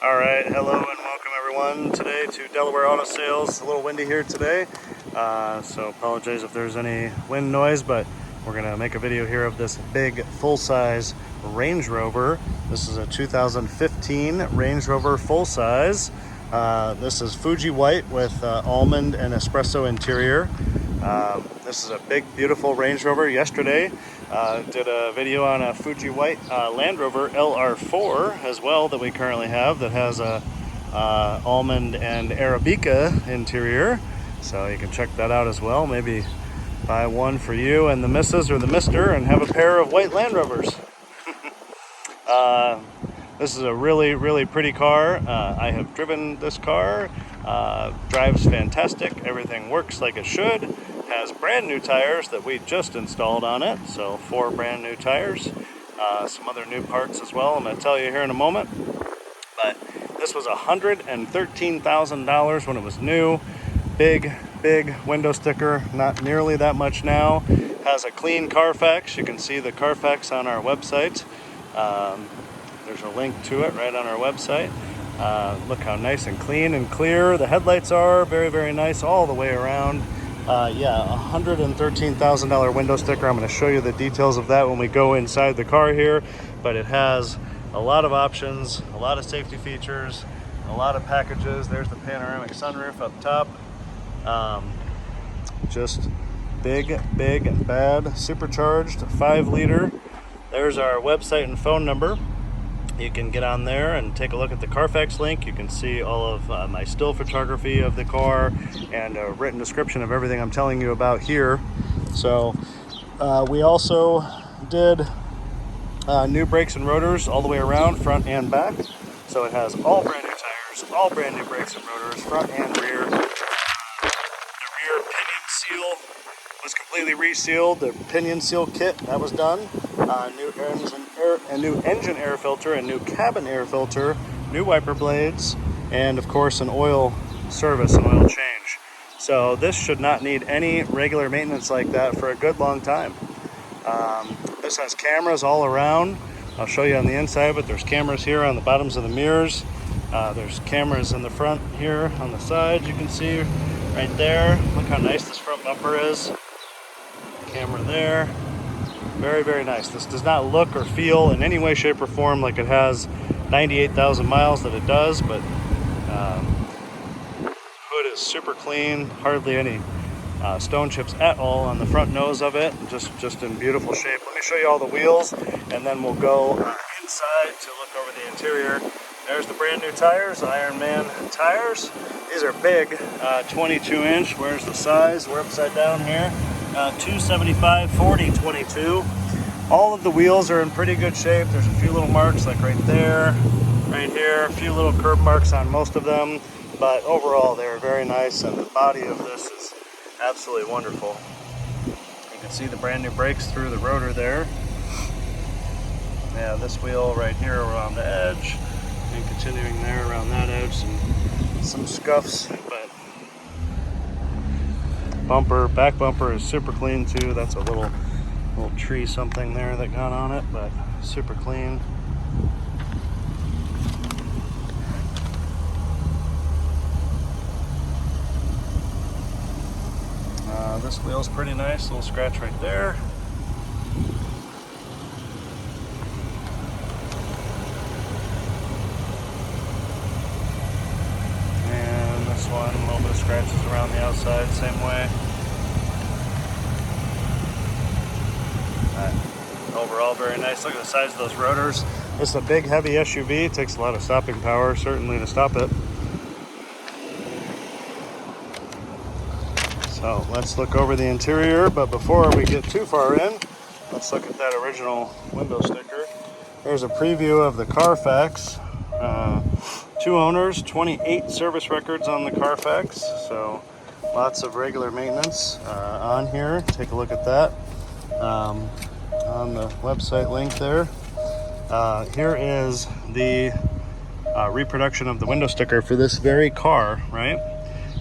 Alright, hello and welcome everyone today to Delaware Auto Sales. It's a little windy here today, so apologize if there's any wind noise, but we're going to make a video here of this big full-size Range Rover. This is a 2015 Range Rover full-size. This is Fuji white with almond and espresso interior. This is a big, beautiful Range Rover. Yesterday, did a video on a Fuji white Land Rover LR4 as well that we currently have that has a almond and Arabica interior. So you can check that out as well. Maybe buy one for you and the missus or the mister and have a pair of white Land Rovers. This is a really, really pretty car. I have driven this car. Drives fantastic. Everything works like it should. Has brand new tires that we just installed on it. So 4 brand new tires. Some other new parts as well. I'm going to tell you here in a moment. But this was $113,000 when it was new. Big window sticker. Not nearly that much now. Has a clean Carfax. You can see the Carfax on our website. There's a link to it right on our website. Look how nice and clean and clear the headlights are. Very, very nice all the way around. Yeah, $113,000 window sticker. I'm going to show you the details of that when we go inside the car here. But it has a lot of options, a lot of safety features, a lot of packages. There's the panoramic sunroof up top. Just big and bad. Supercharged, 5-liter. There's our website and phone number. You can get on there and take a look at the Carfax link. You can see all of my still photography of the car and a written description of everything I'm telling you about here. So we also did new brakes and rotors all the way around, front and back. So it has all brand new tires, all brand new brakes and rotors, front and rear. The rear pinion seal was completely resealed. The pinion seal kit, that was done. New engine air filter, a new cabin air filter, new wiper blades, and of course an oil service, an oil change. So this should not need any regular maintenance like that for a good long time. This has cameras all around. I'll show you on the inside, but there's cameras here on the bottoms of the mirrors. There's cameras in the front here on the side. You can see right there. Look how nice this front bumper is. Camera there. Very, very nice. This does not look or feel in any way, shape, or form like it has 98,000 miles that it does, but hood is super clean, hardly any stone chips at all on the front nose of it, just in beautiful shape. Let me show you all the wheels, and then we'll go inside to look over the interior. There's the brand new tires, Ironman tires. These are big, 22-inch. Where's the size? We're upside down here. 275 40 22. All of the wheels are in pretty good shape. There's a few little marks like right there, right here, a few little curb marks on most of them, but overall they're very nice, and the body of this is absolutely wonderful. You can see the brand new brakes through the rotor there. Yeah, this wheel right here around the edge, and continuing there around that edge, some scuffs, but back bumper is super clean too. That's a little tree something there that got on it, but super clean. This wheel's pretty nice, little scratch right there. And this one, a little bit of scratches around the outside, same way. Overall, very nice. Look at the size of those rotors. This is a big, heavy SUV. It takes a lot of stopping power, certainly, to stop it. So let's look over the interior. But before we get too far in, let's look at that original window sticker. There's a preview of the Carfax. 2 owners, 28 service records on the Carfax. So lots of regular maintenance on here. Take a look at that. On the website link there. Here is the reproduction of the window sticker for this very car, right?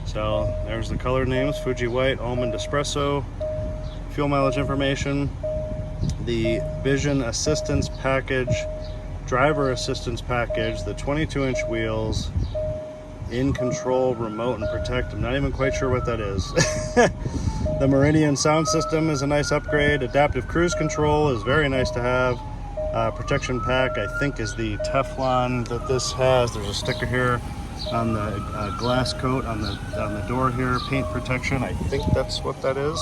So there's the color names, Fuji white, almond espresso, fuel mileage information, the vision assistance package driver assistance package, the 22-inch wheels, in control, remote, and protect. I'm not even quite sure what that is. The Meridian sound system is a nice upgrade. Adaptive cruise control is very nice to have. Protection pack, I think, is the Teflon that this has. There's a sticker here on the glass coat on the door here. Paint protection, I think that's what that is.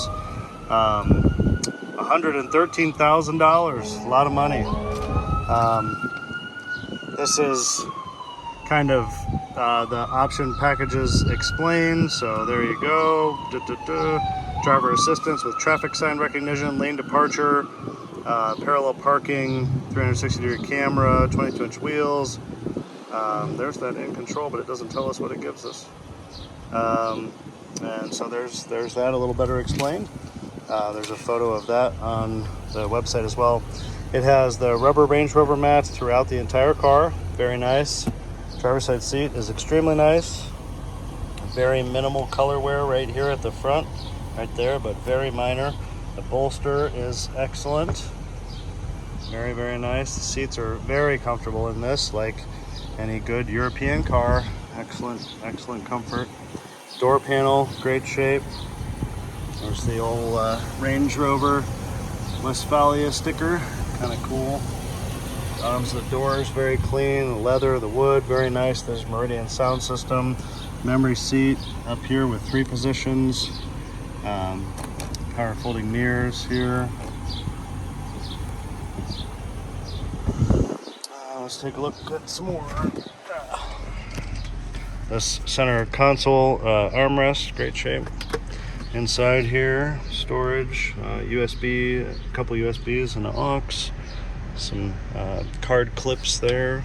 $113,000, a lot of money. This is kind of the option packages explained, so there you go. Driver assistance with traffic sign recognition, lane departure, parallel parking, 360-degree camera, 22-inch wheels. There's that in control, but it doesn't tell us what it gives us. And so there's that a little better explained. There's a photo of that on the website as well. It has the rubber Range Rover mats throughout the entire car. Very nice. Driver's side seat is extremely nice. Very minimal color wear right here at the front, right there, but very minor. The bolster is excellent. Very, very nice. The seats are very comfortable in this, like any good European car. Excellent, excellent comfort. Door panel, great shape. There's the old Range Rover Westphalia sticker, kind of cool. Bottoms of the doors, very clean. The leather, the wood, very nice. There's Meridian sound system. Memory seat up here with 3 positions. Power folding mirrors here. Let's take a look at some more. This center console armrest, great shape. Inside here, storage, USB, a couple USBs and an aux. Some card clips there.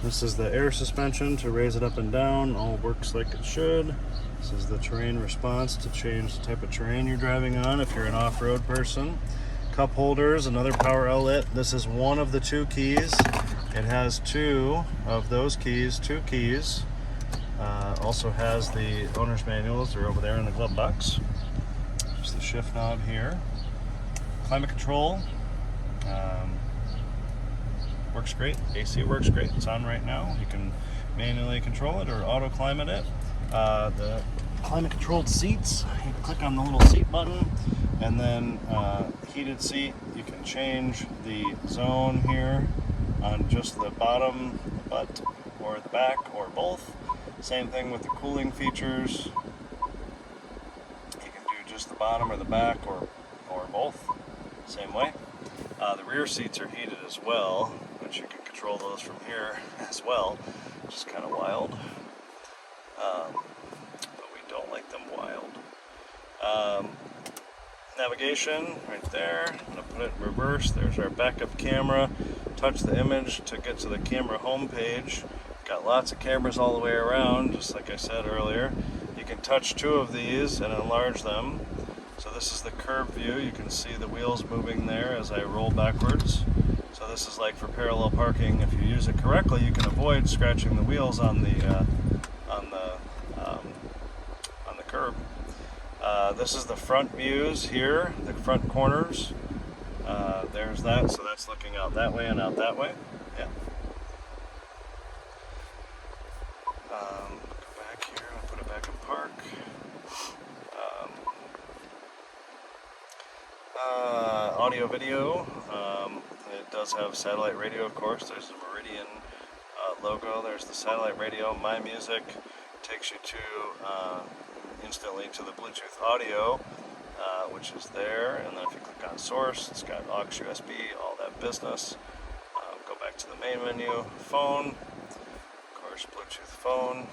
This is the air suspension to raise it up and down. All works like it should. This is the terrain response to change the type of terrain you're driving on if you're an off-road person. Cup holders, another power outlet. This is one of the 2 keys. It has 2 of those keys, 2 keys. Also has the owner's manuals. They're over there in the glove box. Just the shift knob here. Climate control. Works great. AC works great. It's on right now. You can manually control it or auto climate it. The climate controlled seats, you click on the little seat button, and then heated seat, you can change the zone here on just the bottom, the butt, or the back, or both. Same thing with the cooling features. You can do just the bottom or the back, or both. Same way. The rear seats are heated as well, which you can control those from here as well, which is kind of wild. But we don't like them wild. Navigation right there. I'm going to put it in reverse. There's our backup camera. Touch the image to get to the camera home page. Got lots of cameras all the way around, just like I said earlier. You can touch 2 of these and enlarge them. So this is the curb view. You can see the wheels moving there as I roll backwards. So this is like for parallel parking. If you use it correctly, you can avoid scratching the wheels on the curb. This is the front views here, the front corners. There's that, so that's looking out that way and out that way. Yeah. Go back here, I'll put it back in park. Audio video. It does have satellite radio, of course. There's the Meridian logo. There's the satellite radio. My Music takes you to instantly to the Bluetooth audio, which is there. And then if you click on source, it's got aux, USB, all that business. Go back to the main menu. Phone, of course, Bluetooth phone.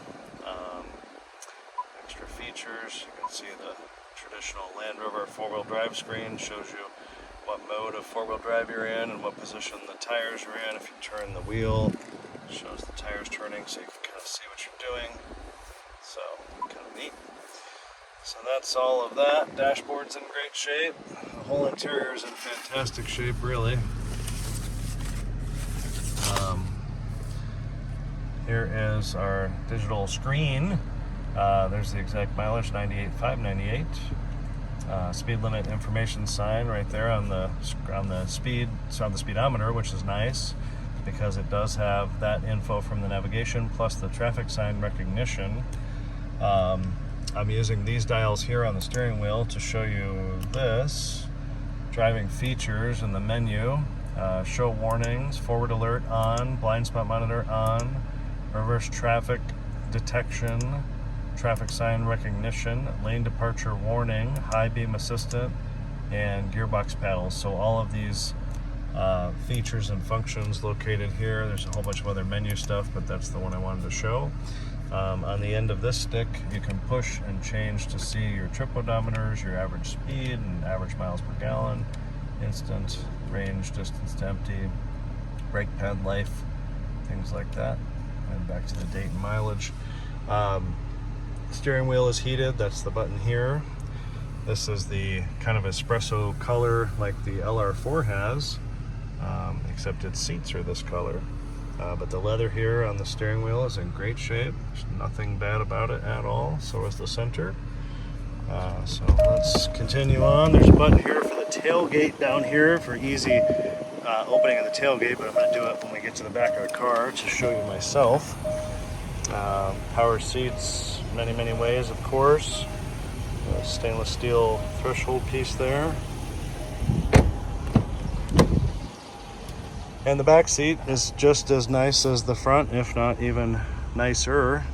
Extra features. You can see the traditional Land Rover 4-wheel drive screen. Shows you what mode of 4-wheel drive you're in and what position the tires are in. If you turn the wheel, it shows the tires turning, so you can kind of see what you're doing. So, kind of neat. So that's all of that. Dashboard's in great shape. The whole interior is in fantastic shape, really. Here is our digital screen. There's the exact mileage, 98,598. Speed limit information sign right there on the speedometer, which is nice. because it does have that info from the navigation plus the traffic sign recognition. I'm using these dials here on the steering wheel to show you this. Driving features in the menu, show warnings, forward alert on, blind spot monitor on, reverse traffic detection, traffic sign recognition, lane departure warning, high beam assistant, and gearbox paddles. So all of these features and functions located here. There's a whole bunch of other menu stuff, but that's the one I wanted to show. On the end of this stick, you can push and change to see your trip odometers, your average speed and average miles per gallon, instant range, distance to empty, brake pad life, things like that. And back to the date and mileage. Steering wheel is heated. That's the button here. This is the kind of espresso color like the LR4 has, except its seats are this color. But the leather here on the steering wheel is in great shape. There's nothing bad about it at all. So is the center. So let's continue on. There's a button here for the tailgate down here for easy opening of the tailgate, but I'm going to do it when we get to the back of the car to show you myself. Power seats, many ways, of course. Stainless steel threshold piece there. And the back seat is just as nice as the front, if not even nicer.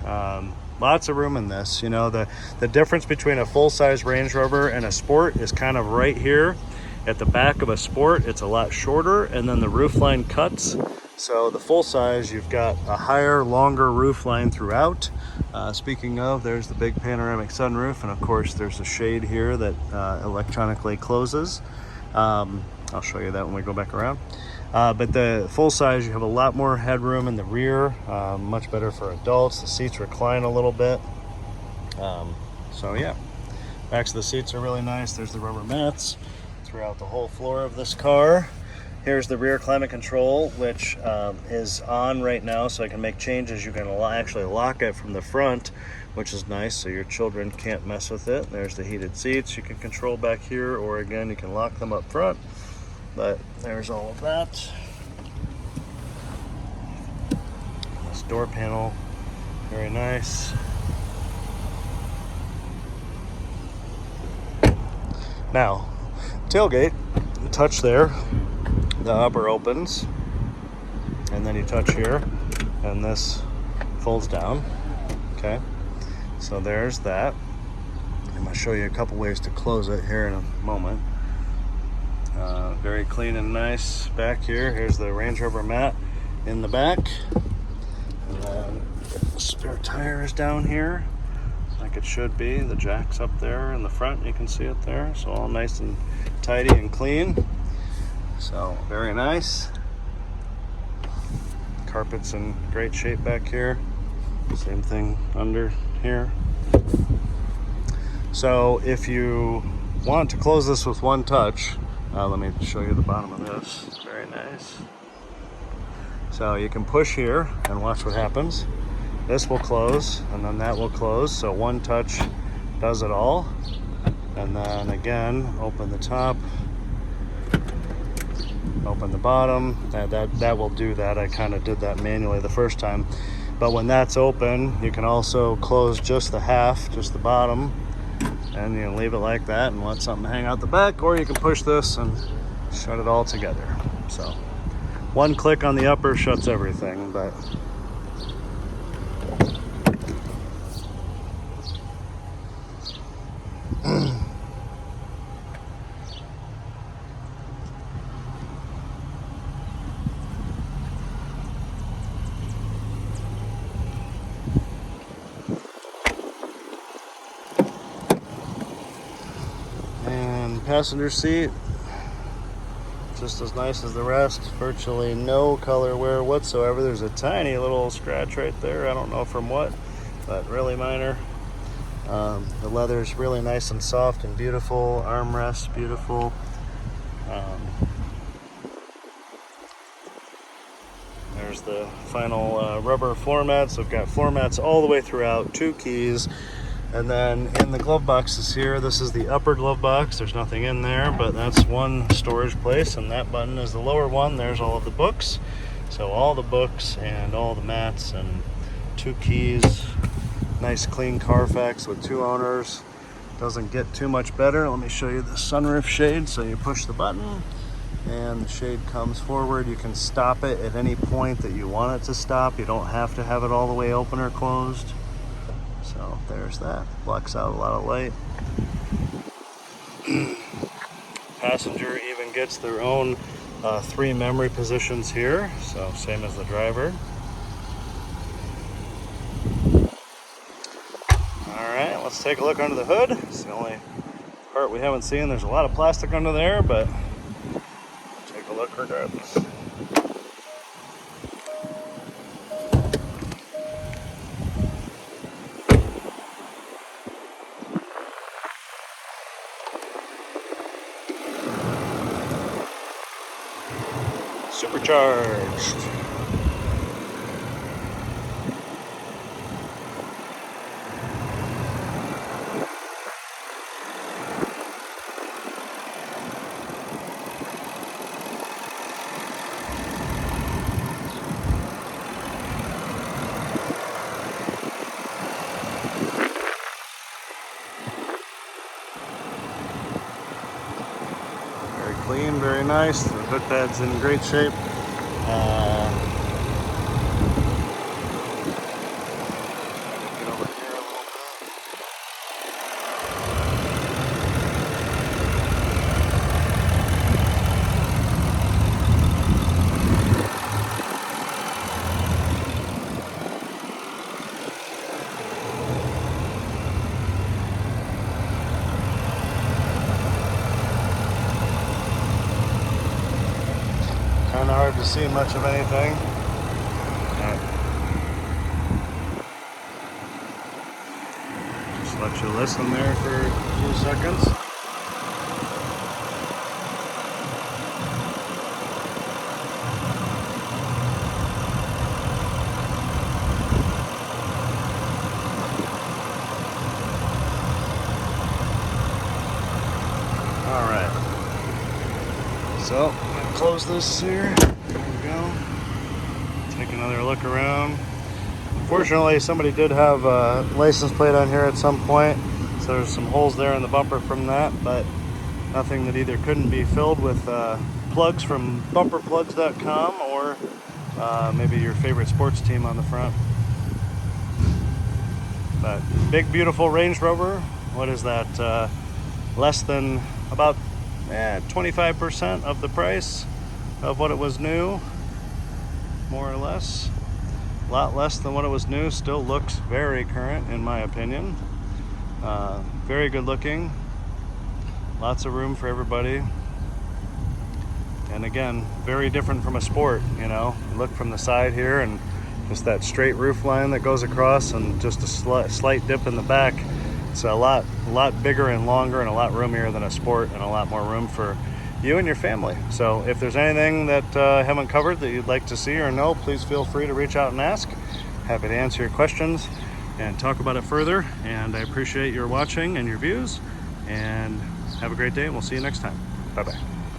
Lots of room in this. You know, the difference between a full-size Range Rover and a Sport is kind of right here. At the back of a Sport, it's a lot shorter, and then the roofline cuts. So the full-size, you've got a higher, longer roofline throughout. Speaking of, there's the big panoramic sunroof, and of course there's a shade here that electronically closes. I'll show you that when we go back around. But the full size, you have a lot more headroom in the rear, much better for adults. The seats recline a little bit. So yeah, backs of the seats are really nice. There's the rubber mats throughout the whole floor of this car. Here's the rear climate control, which is on right now, so I can make changes. You can actually lock it from the front, which is nice, so your children can't mess with it. There's the heated seats you can control back here, or again, you can lock them up front. But there's all of that. This door panel, very nice. Now, tailgate, you touch there, the upper opens, and then you touch here, and this folds down. Okay, so there's that. I'm going to show you a couple ways to close it here in a moment. Very clean and nice back here. Here's the Range Rover mat in the back. And then the spare tire is down here, like it should be. The jack's up there in the front, you can see it there. So all nice and tidy and clean. So very nice. Carpet's in great shape back here. Same thing under here. So if you want to close this with one touch, let me show you the bottom of this. It's very nice. So you can push here and watch what happens. This will close, and then that will close. So one touch does it all. And then again, open the top, open the bottom. That will do that. I kind of did that manually the first time. But when that's open, you can also close just the half, just the bottom. And you can leave it like that and let something hang out the back, or you can push this and shut it all together. So one click on the upper shuts everything, but passenger seat, just as nice as the rest. Virtually no color wear whatsoever. There's a tiny little scratch right there. I don't know from what, but really minor. The leather's really nice and soft and beautiful. Armrests, beautiful. There's the final rubber floor mats. I've got floor mats all the way throughout, 2 keys. And then in the glove boxes here, this is the upper glove box. There's nothing in there, but that's one storage place, and that button is the lower one. There's all of the books. So all the books and all the mats and 2 keys. Nice clean Carfax with 2 owners. Doesn't get too much better. Let me show you the sunroof shade. So you push the button and the shade comes forward. You can stop it at any point that you want it to stop. You don't have to have it all the way open or closed. So there's that. Blocks out a lot of light. Passenger even gets their own 3 memory positions here. So same as the driver. Alright, let's take a look under the hood. It's the only part we haven't seen. There's a lot of plastic under there, but take a look regardless. Supercharged. Very clean, very nice. The hood pad's in great shape. Get over here a little bit. Kind of hard to see much of anything. Just let you listen there for a few seconds. All right. So I'm gonna close this here. There we go. Take another look around. Fortunately, somebody did have a license plate on here at some point, so there's some holes there in the bumper from that, but nothing that either couldn't be filled with plugs from bumperplugs.com or maybe your favorite sports team on the front. But big, beautiful Range Rover. What is that? Less than about 25% of the price of what it was new, more or less. A lot less than what it was new. Still looks very current in my opinion. Very good looking. Lots of room for everybody. And again, very different from a Sport, you know. Look from the side here and just that straight roof line that goes across and just a slight dip in the back. It's a lot bigger and longer and a lot roomier than a Sport, and a lot more room for you and your family. So if there's anything that I haven't covered that you'd like to see or know, please feel free to reach out and ask. Happy to answer your questions and talk about it further. And I appreciate your watching and your views, and have a great day, and we'll see you next time. Bye-bye.